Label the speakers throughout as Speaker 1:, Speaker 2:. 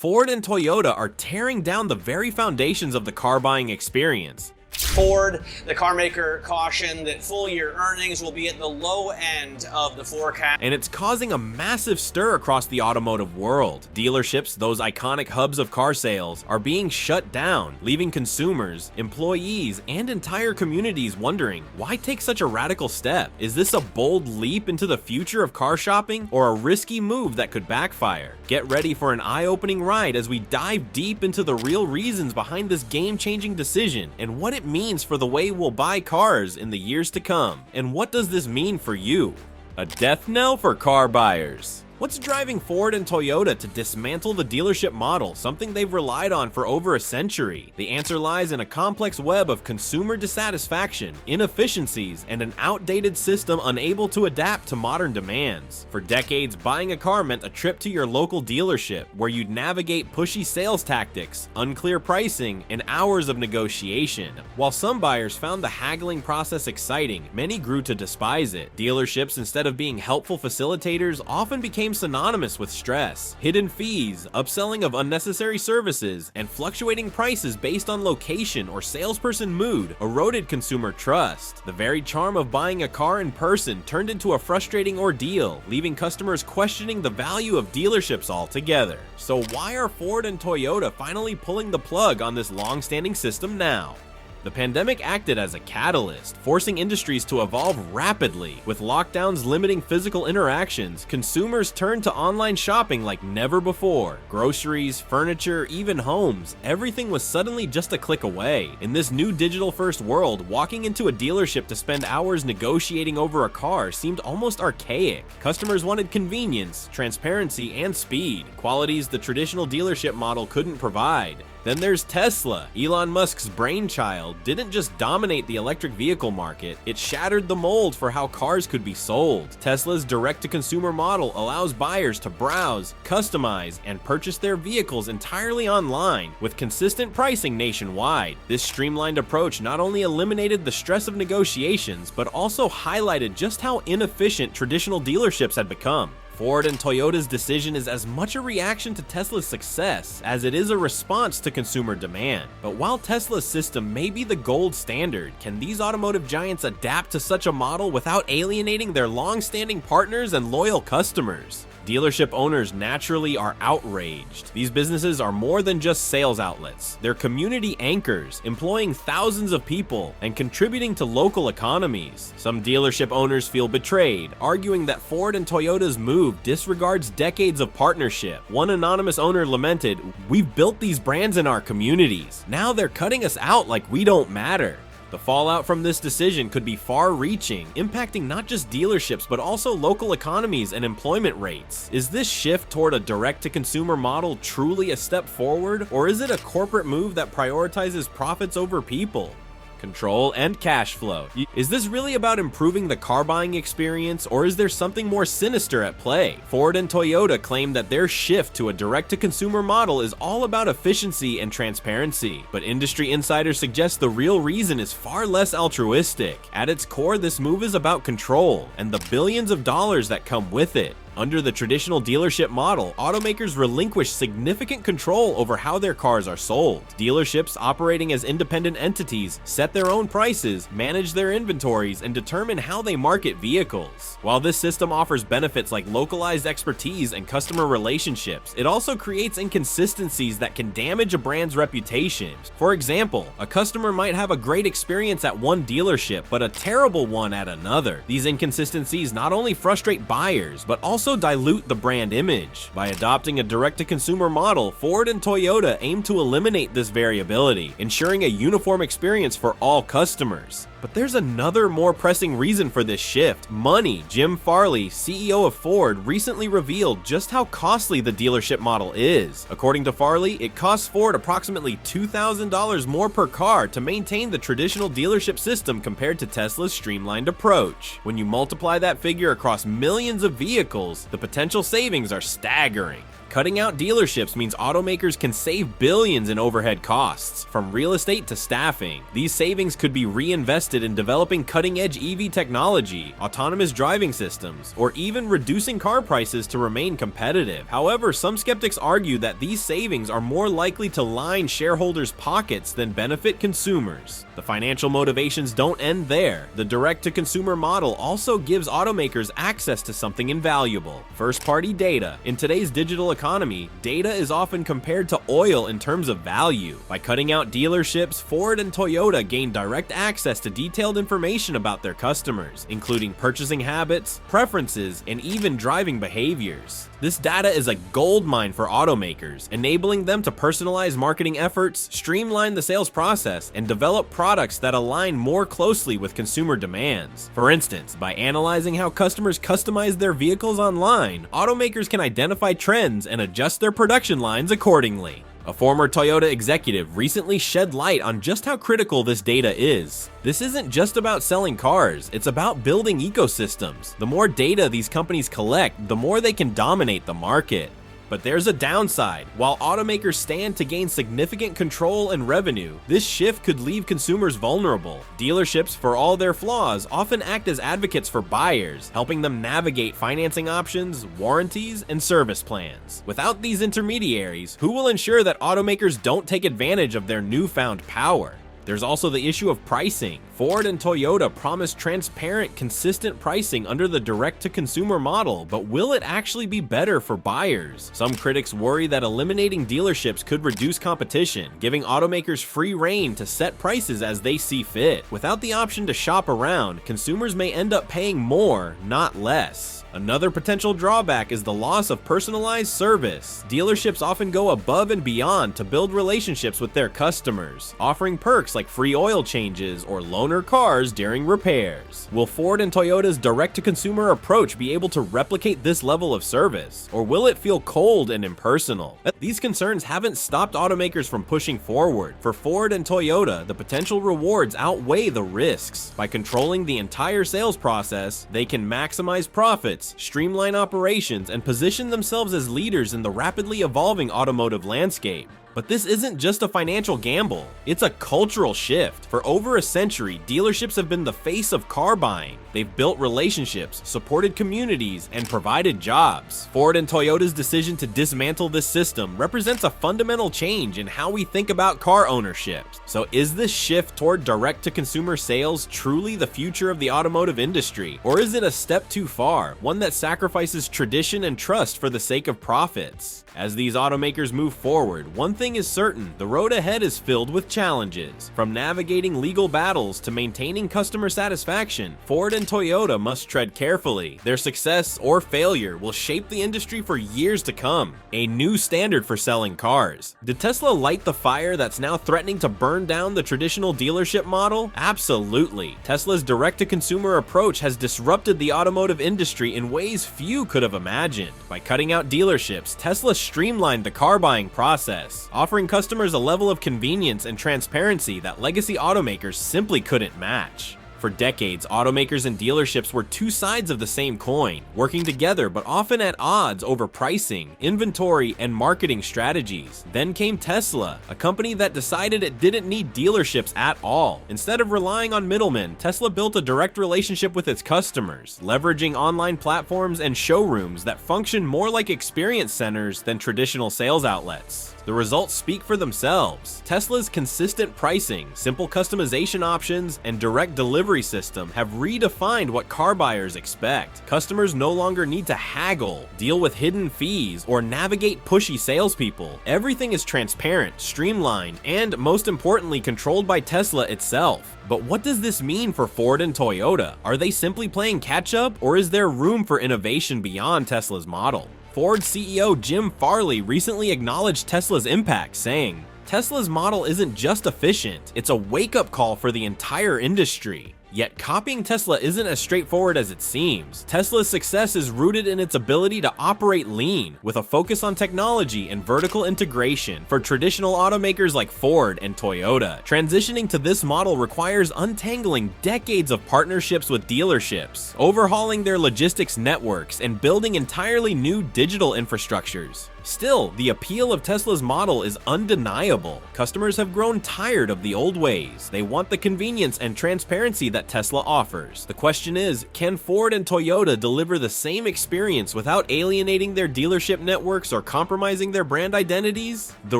Speaker 1: Ford and Toyota are tearing down the very foundations of the car buying experience.
Speaker 2: Ford, the car maker, cautioned that full-year earnings will be at the low end of the forecast.
Speaker 1: And it's causing a massive stir across the automotive world. Dealerships, those iconic hubs of car sales, are being shut down, leaving consumers, employees, and entire communities wondering, why take such a radical step? Is this a bold leap into the future of car shopping, or a risky move that could backfire? Get ready for an eye-opening ride as we dive deep into the real reasons behind this game-changing decision, and what it means for the way we'll buy cars in the years to come. And what does this mean for you? A death knell for car buyers. What's driving Ford and Toyota to dismantle the dealership model, something they've relied on for over a century? The answer lies in a complex web of consumer dissatisfaction, inefficiencies, and an outdated system unable to adapt to modern demands. For decades, buying a car meant a trip to your local dealership, where you'd navigate pushy sales tactics, unclear pricing, and hours of negotiation. While some buyers found the haggling process exciting, many grew to despise it. Dealerships, instead of being helpful facilitators, often became synonymous with stress, hidden fees, upselling of unnecessary services, and fluctuating prices based on location or salesperson mood eroded consumer trust. The very charm of buying a car in person turned into a frustrating ordeal, leaving customers questioning the value of dealerships altogether. So why are Ford and Toyota finally pulling the plug on this long-standing system now? The pandemic acted as a catalyst, forcing industries to evolve rapidly. With lockdowns limiting physical interactions, consumers turned to online shopping like never before. Groceries, furniture, even homes, everything was suddenly just a click away. In this new digital-first world, walking into a dealership to spend hours negotiating over a car seemed almost archaic. Customers wanted convenience, transparency, and speed, qualities the traditional dealership model couldn't provide. Then there's Tesla. Elon Musk's brainchild didn't just dominate the electric vehicle market, it shattered the mold for how cars could be sold. Tesla's direct-to-consumer model allows buyers to browse, customize, and purchase their vehicles entirely online, with consistent pricing nationwide. This streamlined approach not only eliminated the stress of negotiations, but also highlighted just how inefficient traditional dealerships had become. Ford and Toyota's decision is as much a reaction to Tesla's success as it is a response to consumer demand. But while Tesla's system may be the gold standard, can these automotive giants adapt to such a model without alienating their long-standing partners and loyal customers? Dealership owners naturally are outraged. These businesses are more than just sales outlets. They're community anchors, employing thousands of people and contributing to local economies. Some dealership owners feel betrayed, arguing that Ford and Toyota's move disregards decades of partnership. One anonymous owner lamented, "We've built these brands in our communities. Now they're cutting us out like we don't matter." The fallout from this decision could be far-reaching, impacting not just dealerships but also local economies and employment rates. Is this shift toward a direct-to-consumer model truly a step forward, or is it a corporate move that prioritizes profits over people? Control, and cash flow. Is this really about improving the car buying experience, or is there something more sinister at play? Ford and Toyota claim that their shift to a direct-to-consumer model is all about efficiency and transparency, but industry insiders suggest the real reason is far less altruistic. At its core, this move is about control and the billions of dollars that come with it. Under the traditional dealership model, automakers relinquish significant control over how their cars are sold. Dealerships, operating as independent entities, set their own prices, manage their inventories, and determine how they market vehicles. While this system offers benefits like localized expertise and customer relationships, it also creates inconsistencies that can damage a brand's reputation. For example, a customer might have a great experience at one dealership, but a terrible one at another. These inconsistencies not only frustrate buyers, but also dilute the brand image. By adopting a direct-to-consumer model, Ford and Toyota aim to eliminate this variability, ensuring a uniform experience for all customers. But there's another more pressing reason for this shift. Money. Jim Farley, CEO of Ford, recently revealed just how costly the dealership model is. According to Farley, it costs Ford approximately $2,000 more per car to maintain the traditional dealership system compared to Tesla's streamlined approach. When you multiply that figure across millions of vehicles, the potential savings are staggering. Cutting out dealerships means automakers can save billions in overhead costs, from real estate to staffing. These savings could be reinvested in developing cutting-edge EV technology, autonomous driving systems, or even reducing car prices to remain competitive. However, some skeptics argue that these savings are more likely to line shareholders' pockets than benefit consumers. The financial motivations don't end there. The direct-to-consumer model also gives automakers access to something invaluable: first-party data. In today's digital economy, data is often compared to oil in terms of value. By cutting out dealerships, Ford and Toyota gain direct access to detailed information about their customers, including purchasing habits, preferences, and even driving behaviors. This data is a goldmine for automakers, enabling them to personalize marketing efforts, streamline the sales process, and develop products that align more closely with consumer demands. For instance, by analyzing how customers customize their vehicles online, automakers can identify trends and adjust their production lines accordingly. A former Toyota executive recently shed light on just how critical this data is. This isn't just about selling cars, it's about building ecosystems. The more data these companies collect, the more they can dominate the market. But there's a downside. While automakers stand to gain significant control and revenue, this shift could leave consumers vulnerable. Dealerships, for all their flaws, often act as advocates for buyers, helping them navigate financing options, warranties, and service plans. Without these intermediaries, who will ensure that automakers don't take advantage of their newfound power? There's also the issue of pricing. Ford and Toyota promise transparent, consistent pricing under the direct-to-consumer model, but will it actually be better for buyers? Some critics worry that eliminating dealerships could reduce competition, giving automakers free rein to set prices as they see fit. Without the option to shop around, consumers may end up paying more, not less. Another potential drawback is the loss of personalized service. Dealerships often go above and beyond to build relationships with their customers, offering perks like free oil changes or loaner cars during repairs. Will Ford and Toyota's direct-to-consumer approach be able to replicate this level of service, or will it feel cold and impersonal? These concerns haven't stopped automakers from pushing forward. For Ford and Toyota, the potential rewards outweigh the risks. By controlling the entire sales process, they can maximize profits, streamline operations, and position themselves as leaders in the rapidly evolving automotive landscape. But this isn't just a financial gamble, it's a cultural shift. For over a century, dealerships have been the face of car buying. They've built relationships, supported communities, and provided jobs. Ford and Toyota's decision to dismantle this system represents a fundamental change in how we think about car ownership. So is this shift toward direct-to-consumer sales truly the future of the automotive industry? Or is it a step too far, one that sacrifices tradition and trust for the sake of profits? As these automakers move forward, one thing is certain: the road ahead is filled with challenges. From navigating legal battles to maintaining customer satisfaction, Ford and Toyota must tread carefully. Their success or failure will shape the industry for years to come. A new standard for selling cars. Did Tesla light the fire that's now threatening to burn down the traditional dealership model? Absolutely. Tesla's direct-to-consumer approach has disrupted the automotive industry in ways few could have imagined. By cutting out dealerships, Tesla streamlined the car buying process, offering customers a level of convenience and transparency that legacy automakers simply couldn't match. For decades, automakers and dealerships were two sides of the same coin, working together but often at odds over pricing, inventory, and marketing strategies. Then came Tesla, a company that decided it didn't need dealerships at all. Instead of relying on middlemen, Tesla built a direct relationship with its customers, leveraging online platforms and showrooms that function more like experience centers than traditional sales outlets. The results speak for themselves. Tesla's consistent pricing, simple customization options, and direct delivery system have redefined what car buyers expect. Customers no longer need to haggle, deal with hidden fees, or navigate pushy salespeople. Everything is transparent, streamlined, and most importantly, controlled by Tesla itself. But what does this mean for Ford and Toyota? Are they simply playing catch-up, or is there room for innovation beyond Tesla's model? Ford CEO Jim Farley recently acknowledged Tesla's impact, saying, "Tesla's model isn't just efficient, it's a wake-up call for the entire industry." Yet copying Tesla isn't as straightforward as it seems. Tesla's success is rooted in its ability to operate lean, with a focus on technology and vertical integration. For traditional automakers like Ford and Toyota, transitioning to this model requires untangling decades of partnerships with dealerships, overhauling their logistics networks, and building entirely new digital infrastructures. Still, the appeal of Tesla's model is undeniable. Customers have grown tired of the old ways. They want the convenience and transparency that Tesla offers. The question is, can Ford and Toyota deliver the same experience without alienating their dealership networks or compromising their brand identities? The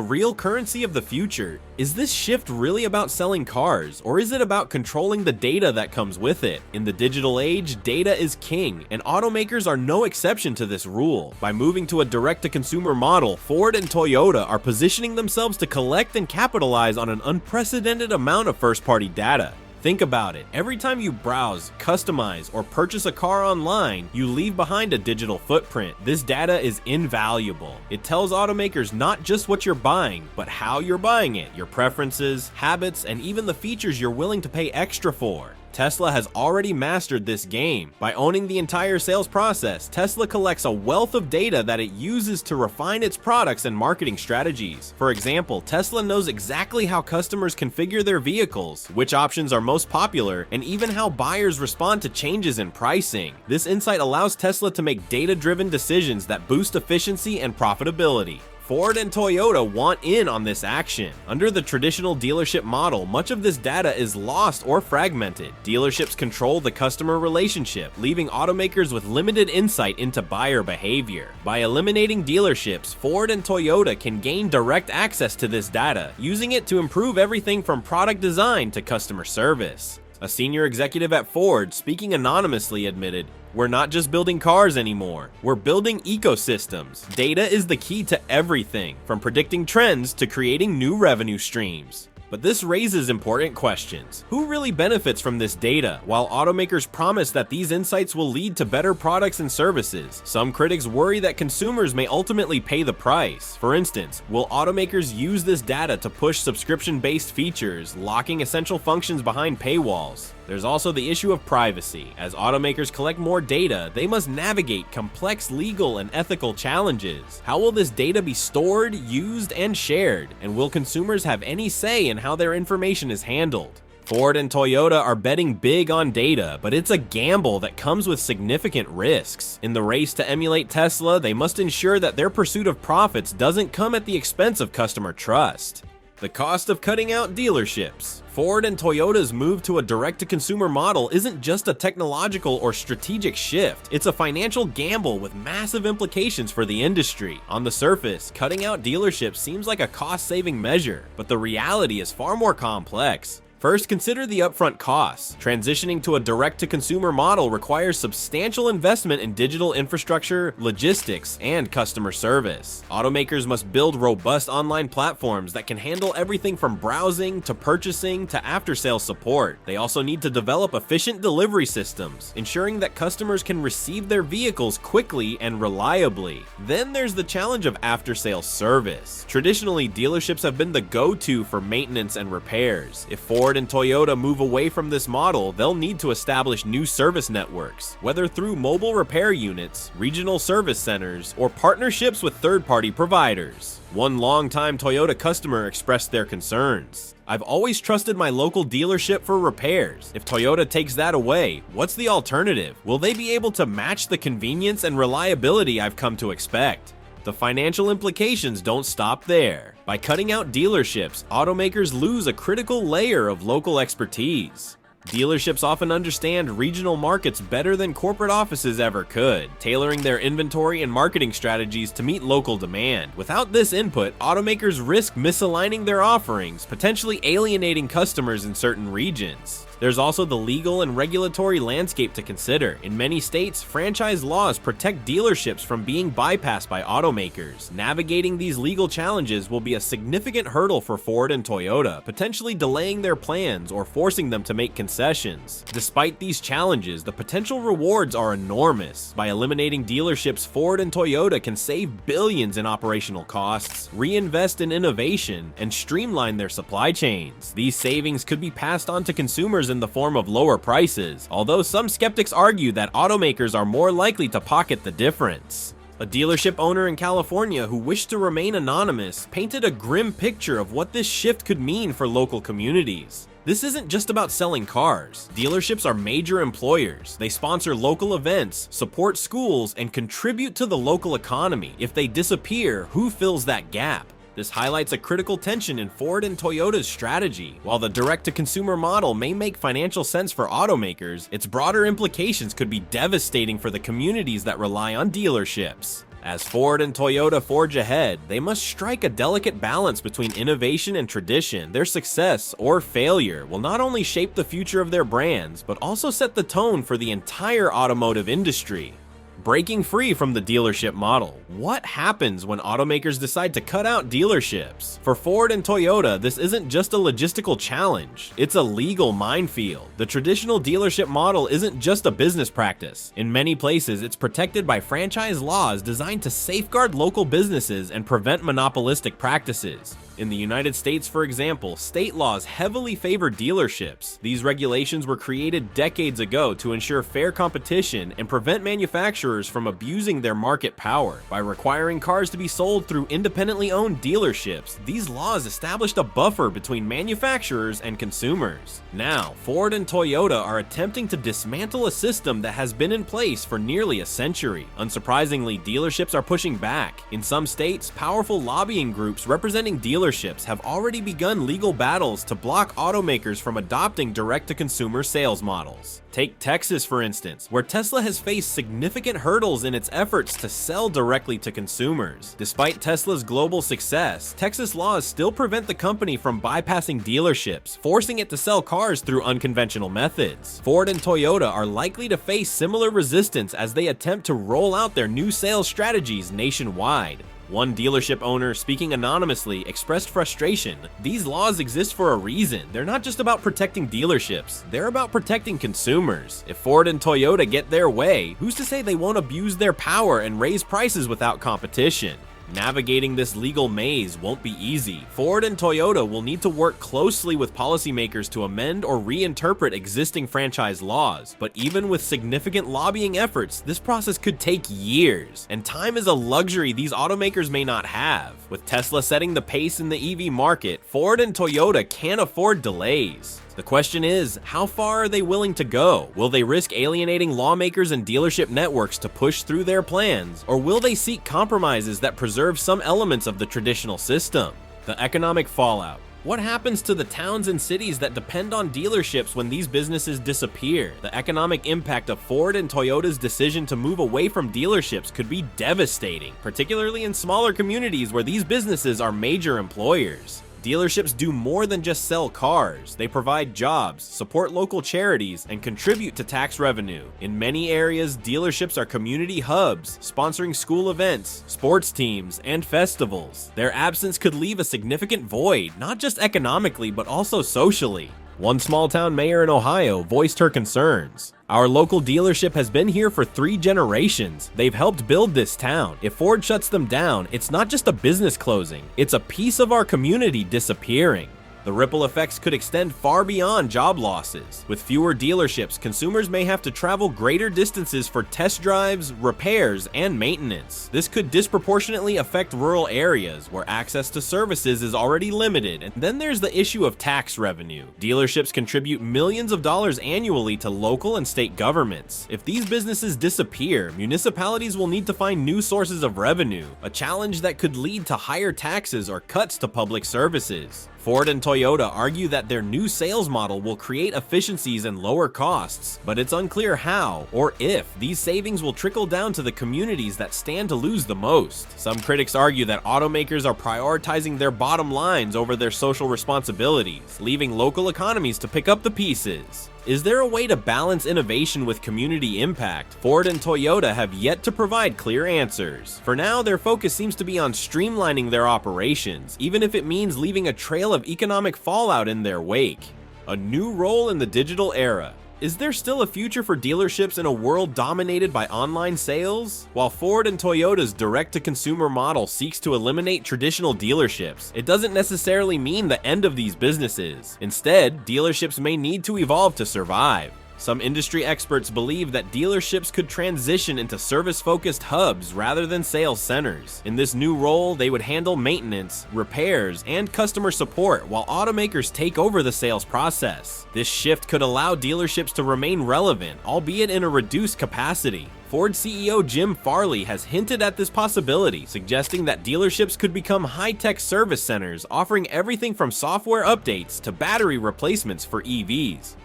Speaker 1: real currency of the future. Is this shift really about selling cars, or is it about controlling the data that comes with it? In the digital age, data is king, and automakers are no exception to this rule. By moving to a direct-to-consumer model, Ford and Toyota are positioning themselves to collect and capitalize on an unprecedented amount of first-party data. Think about it. Every time you browse, customize, or purchase a car online, you leave behind a digital footprint. This data is invaluable. It tells automakers not just what you're buying, but how you're buying it, your preferences, habits, and even the features you're willing to pay extra for. Tesla has already mastered this game. By owning the entire sales process, Tesla collects a wealth of data that it uses to refine its products and marketing strategies. For example, Tesla knows exactly how customers configure their vehicles, which options are most popular, and even how buyers respond to changes in pricing. This insight allows Tesla to make data-driven decisions that boost efficiency and profitability. Ford and Toyota want in on this action. Under the traditional dealership model, much of this data is lost or fragmented. Dealerships control the customer relationship, leaving automakers with limited insight into buyer behavior. By eliminating dealerships, Ford and Toyota can gain direct access to this data, using it to improve everything from product design to customer service. A senior executive at Ford, speaking anonymously, admitted, "We're not just building cars anymore, we're building ecosystems. Data is the key to everything, from predicting trends to creating new revenue streams." But this raises important questions. Who really benefits from this data? While automakers promise that these insights will lead to better products and services, some critics worry that consumers may ultimately pay the price. For instance, will automakers use this data to push subscription-based features, locking essential functions behind paywalls? There's also the issue of privacy. As automakers collect more data, they must navigate complex legal and ethical challenges. How will this data be stored, used, and shared? And will consumers have any say in how their information is handled? Ford and Toyota are betting big on data, but it's a gamble that comes with significant risks. In the race to emulate Tesla, they must ensure that their pursuit of profits doesn't come at the expense of customer trust. The cost of cutting out dealerships. Ford and Toyota's move to a direct-to-consumer model isn't just a technological or strategic shift, it's a financial gamble with massive implications for the industry. On the surface, cutting out dealerships seems like a cost-saving measure, but the reality is far more complex. First, consider the upfront costs. Transitioning to a direct-to-consumer model requires substantial investment in digital infrastructure, logistics, and customer service. Automakers must build robust online platforms that can handle everything from browsing to purchasing to after-sales support. They also need to develop efficient delivery systems, ensuring that customers can receive their vehicles quickly and reliably. Then there's the challenge of after-sales service. Traditionally, dealerships have been the go-to for maintenance and repairs. If Ford and Toyota move away from this model, they'll need to establish new service networks, whether through mobile repair units, regional service centers, or partnerships with third-party providers. One longtime Toyota customer expressed their concerns. "I've always trusted my local dealership for repairs. If Toyota takes that away, what's the alternative? Will they be able to match the convenience and reliability I've come to expect?" The financial implications don't stop there. By cutting out dealerships, automakers lose a critical layer of local expertise. Dealerships often understand regional markets better than corporate offices ever could, tailoring their inventory and marketing strategies to meet local demand. Without this input, automakers risk misaligning their offerings, potentially alienating customers in certain regions. There's also the legal and regulatory landscape to consider. In many states, franchise laws protect dealerships from being bypassed by automakers. Navigating these legal challenges will be a significant hurdle for Ford and Toyota, potentially delaying their plans or forcing them to make concessions. Despite these challenges, the potential rewards are enormous. By eliminating dealerships, Ford and Toyota can save billions in operational costs, reinvest in innovation, and streamline their supply chains. These savings could be passed on to consumers in the form of lower prices, although some skeptics argue that automakers are more likely to pocket the difference. A dealership owner in California who wished to remain anonymous painted a grim picture of what this shift could mean for local communities. This isn't just about selling cars. Dealerships are major employers. They sponsor local events, support schools, and contribute to the local economy. If they disappear, who fills that gap? This highlights a critical tension in Ford and Toyota's strategy. While the direct-to-consumer model may make financial sense for automakers, its broader implications could be devastating for the communities that rely on dealerships. As Ford and Toyota forge ahead, they must strike a delicate balance between innovation and tradition. Their success or failure will not only shape the future of their brands, but also set the tone for the entire automotive industry. Breaking free from the dealership model. What happens when automakers decide to cut out dealerships? For Ford and Toyota, this isn't just a logistical challenge, it's a legal minefield. The traditional dealership model isn't just a business practice. In many places, it's protected by franchise laws designed to safeguard local businesses and prevent monopolistic practices. In the United States, for example, state laws heavily favor dealerships. These regulations were created decades ago to ensure fair competition and prevent manufacturers from abusing their market power. By requiring cars to be sold through independently owned dealerships, these laws established a buffer between manufacturers and consumers. Now, Ford and Toyota are attempting to dismantle a system that has been in place for nearly a century. Unsurprisingly, dealerships are pushing back. In some states, powerful lobbying groups representing dealerships have already begun legal battles to block automakers from adopting direct-to-consumer sales models. Take Texas, for instance, where Tesla has faced significant hurdles in its efforts to sell directly to consumers. Despite Tesla's global success, Texas laws still prevent the company from bypassing dealerships, forcing it to sell cars through unconventional methods. Ford and Toyota are likely to face similar resistance as they attempt to roll out their new sales strategies nationwide. One dealership owner, speaking anonymously, expressed frustration. These laws exist for a reason. They're not just about protecting dealerships, they're about protecting consumers. If Ford and Toyota get their way, who's to say they won't abuse their power and raise prices without competition? Navigating this legal maze won't be easy. Ford and Toyota will need to work closely with policymakers to amend or reinterpret existing franchise laws. But even with significant lobbying efforts, this process could take years. And time is a luxury these automakers may not have. With Tesla setting the pace in the EV market, Ford and Toyota can't afford delays. The question is, how far are they willing to go? Will they risk alienating lawmakers and dealership networks to push through their plans, or will they seek compromises that preserve some elements of the traditional system? The economic fallout. What happens to the towns and cities that depend on dealerships when these businesses disappear? The economic impact of Ford and Toyota's decision to move away from dealerships could be devastating, particularly in smaller communities where these businesses are major employers. Dealerships do more than just sell cars. They provide jobs, support local charities, and contribute to tax revenue. In many areas, dealerships are community hubs, sponsoring school events, sports teams, and festivals. Their absence could leave a significant void, not just economically, but also socially. One small-town mayor in Ohio voiced her concerns. Our local dealership has been here for 3 generations. They've helped build this town. If Ford shuts them down, it's not just a business closing, it's a piece of our community disappearing. The ripple effects could extend far beyond job losses. With fewer dealerships, consumers may have to travel greater distances for test drives, repairs, and maintenance. This could disproportionately affect rural areas where access to services is already limited. And then there's the issue of tax revenue. Dealerships contribute millions of dollars annually to local and state governments. If these businesses disappear, municipalities will need to find new sources of revenue, a challenge that could lead to higher taxes or cuts to public services. Ford and Toyota argue that their new sales model will create efficiencies and lower costs, but it's unclear how or if these savings will trickle down to the communities that stand to lose the most. Some critics argue that automakers are prioritizing their bottom lines over their social responsibilities, leaving local economies to pick up the pieces. Is there a way to balance innovation with community impact? Ford and Toyota have yet to provide clear answers. For now, their focus seems to be on streamlining their operations, even if it means leaving a trail of economic fallout in their wake. A new role in the digital era. Is there still a future for dealerships in a world dominated by online sales? While Ford and Toyota's direct-to-consumer model seeks to eliminate traditional dealerships, it doesn't necessarily mean the end of these businesses. Instead, dealerships may need to evolve to survive. Some industry experts believe that dealerships could transition into service-focused hubs rather than sales centers. In this new role, they would handle maintenance, repairs, and customer support while automakers take over the sales process. This shift could allow dealerships to remain relevant, albeit in a reduced capacity. Ford CEO Jim Farley has hinted at this possibility, suggesting that dealerships could become high-tech service centers, offering everything from software updates to battery replacements for EVs.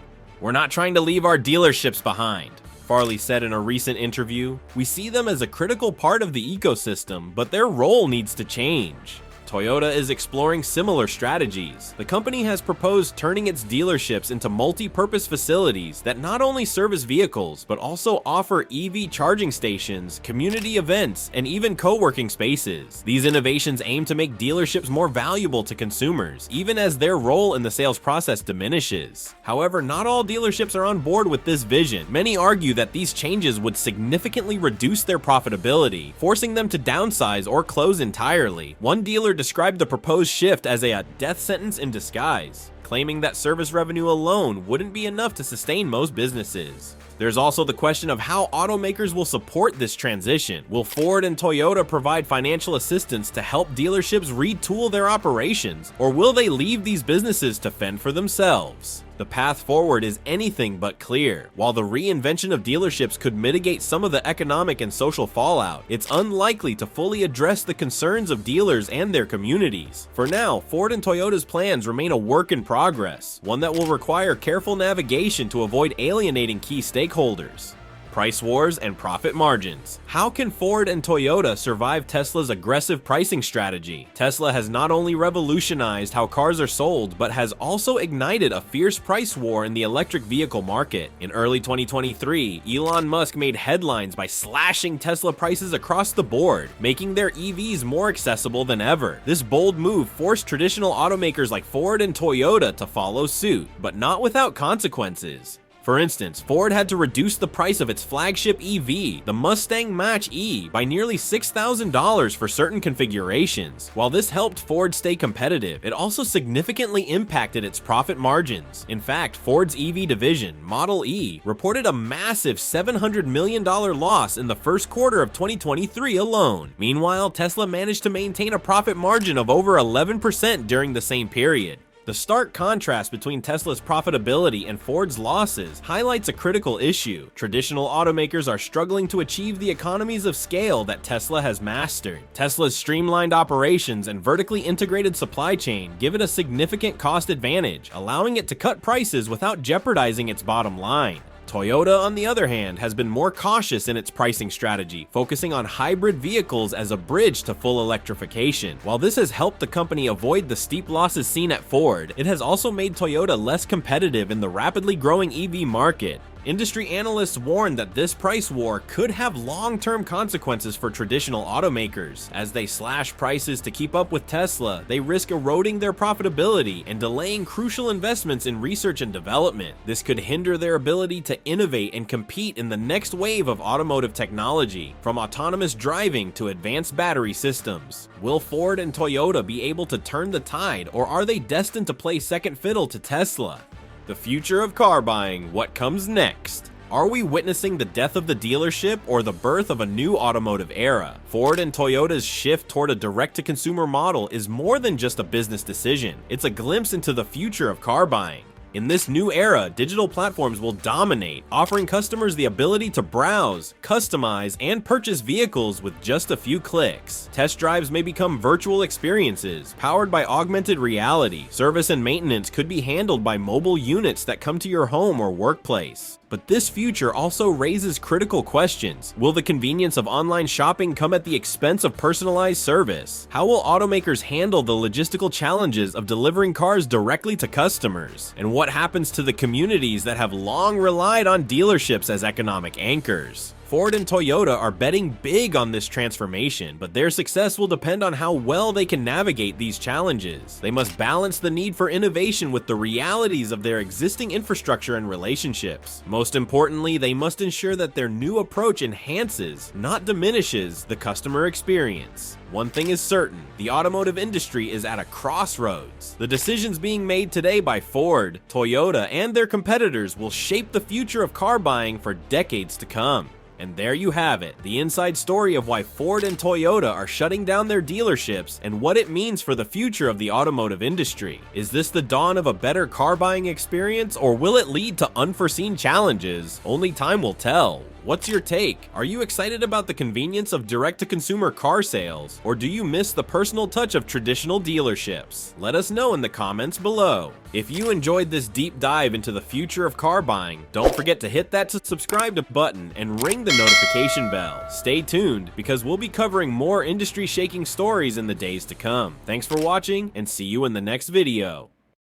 Speaker 1: "We're not trying to leave our dealerships behind," Farley said in a recent interview. "We see them as a critical part of the ecosystem, but their role needs to change." Toyota is exploring similar strategies. The company has proposed turning its dealerships into multi-purpose facilities that not only service vehicles, but also offer EV charging stations, community events, and even co-working spaces. These innovations aim to make dealerships more valuable to consumers, even as their role in the sales process diminishes. However, not all dealerships are on board with this vision. Many argue that these changes would significantly reduce their profitability, forcing them to downsize or close entirely. One dealer described the proposed shift as a death sentence in disguise, claiming that service revenue alone wouldn't be enough to sustain most businesses. There's also the question of how automakers will support this transition. Will Ford and Toyota provide financial assistance to help dealerships retool their operations, or will they leave these businesses to fend for themselves? The path forward is anything but clear. While the reinvention of dealerships could mitigate some of the economic and social fallout, it's unlikely to fully address the concerns of dealers and their communities. For now, Ford and Toyota's plans remain a work in progress, one that will require careful navigation to avoid alienating key stakeholders. Price wars and profit margins. How can Ford and Toyota survive Tesla's aggressive pricing strategy? Tesla has not only revolutionized how cars are sold, but has also ignited a fierce price war in the electric vehicle market. In early 2023, Elon Musk made headlines by slashing Tesla prices across the board, making their EVs more accessible than ever. This bold move forced traditional automakers like Ford and Toyota to follow suit, but not without consequences. For instance, Ford had to reduce the price of its flagship EV, the Mustang Mach-E, by nearly $6,000 for certain configurations. While this helped Ford stay competitive, it also significantly impacted its profit margins. In fact, Ford's EV division, Model E, reported a massive $700 million loss in the first quarter of 2023 alone. Meanwhile, Tesla managed to maintain a profit margin of over 11% during the same period. The stark contrast between Tesla's profitability and Ford's losses highlights a critical issue. Traditional automakers are struggling to achieve the economies of scale that Tesla has mastered. Tesla's streamlined operations and vertically integrated supply chain give it a significant cost advantage, allowing it to cut prices without jeopardizing its bottom line. Toyota, on the other hand, has been more cautious in its pricing strategy, focusing on hybrid vehicles as a bridge to full electrification. While this has helped the company avoid the steep losses seen at Ford, it has also made Toyota less competitive in the rapidly growing EV market. Industry analysts warn that this price war could have long-term consequences for traditional automakers. As they slash prices to keep up with Tesla, they risk eroding their profitability and delaying crucial investments in research and development. This could hinder their ability to innovate and compete in the next wave of automotive technology, from autonomous driving to advanced battery systems. Will Ford and Toyota be able to turn the tide, or are they destined to play second fiddle to Tesla? The future of car buying, what comes next? Are we witnessing the death of the dealership or the birth of a new automotive era? Ford and Toyota's shift toward a direct-to-consumer model is more than just a business decision. It's a glimpse into the future of car buying. In this new era, digital platforms will dominate, offering customers the ability to browse, customize, and purchase vehicles with just a few clicks. Test drives may become virtual experiences, powered by augmented reality. Service and maintenance could be handled by mobile units that come to your home or workplace. But this future also raises critical questions. Will the convenience of online shopping come at the expense of personalized service? How will automakers handle the logistical challenges of delivering cars directly to customers? And what happens to the communities that have long relied on dealerships as economic anchors? Ford and Toyota are betting big on this transformation, but their success will depend on how well they can navigate these challenges. They must balance the need for innovation with the realities of their existing infrastructure and relationships. Most importantly, they must ensure that their new approach enhances, not diminishes, the customer experience. One thing is certain, the automotive industry is at a crossroads. The decisions being made today by Ford, Toyota, and their competitors will shape the future of car buying for decades to come. And there you have it, the inside story of why Ford and Toyota are shutting down their dealerships and what it means for the future of the automotive industry. Is this the dawn of a better car buying experience, or will it lead to unforeseen challenges? Only time will tell. What's your take? Are you excited about the convenience of direct-to-consumer car sales, or do you miss the personal touch of traditional dealerships? Let us know in the comments below. If you enjoyed this deep dive into the future of car buying, don't forget to hit that subscribe button and ring the notification bell. Stay tuned, because we'll be covering more industry-shaking stories in the days to come. Thanks for watching, and see you in the next video.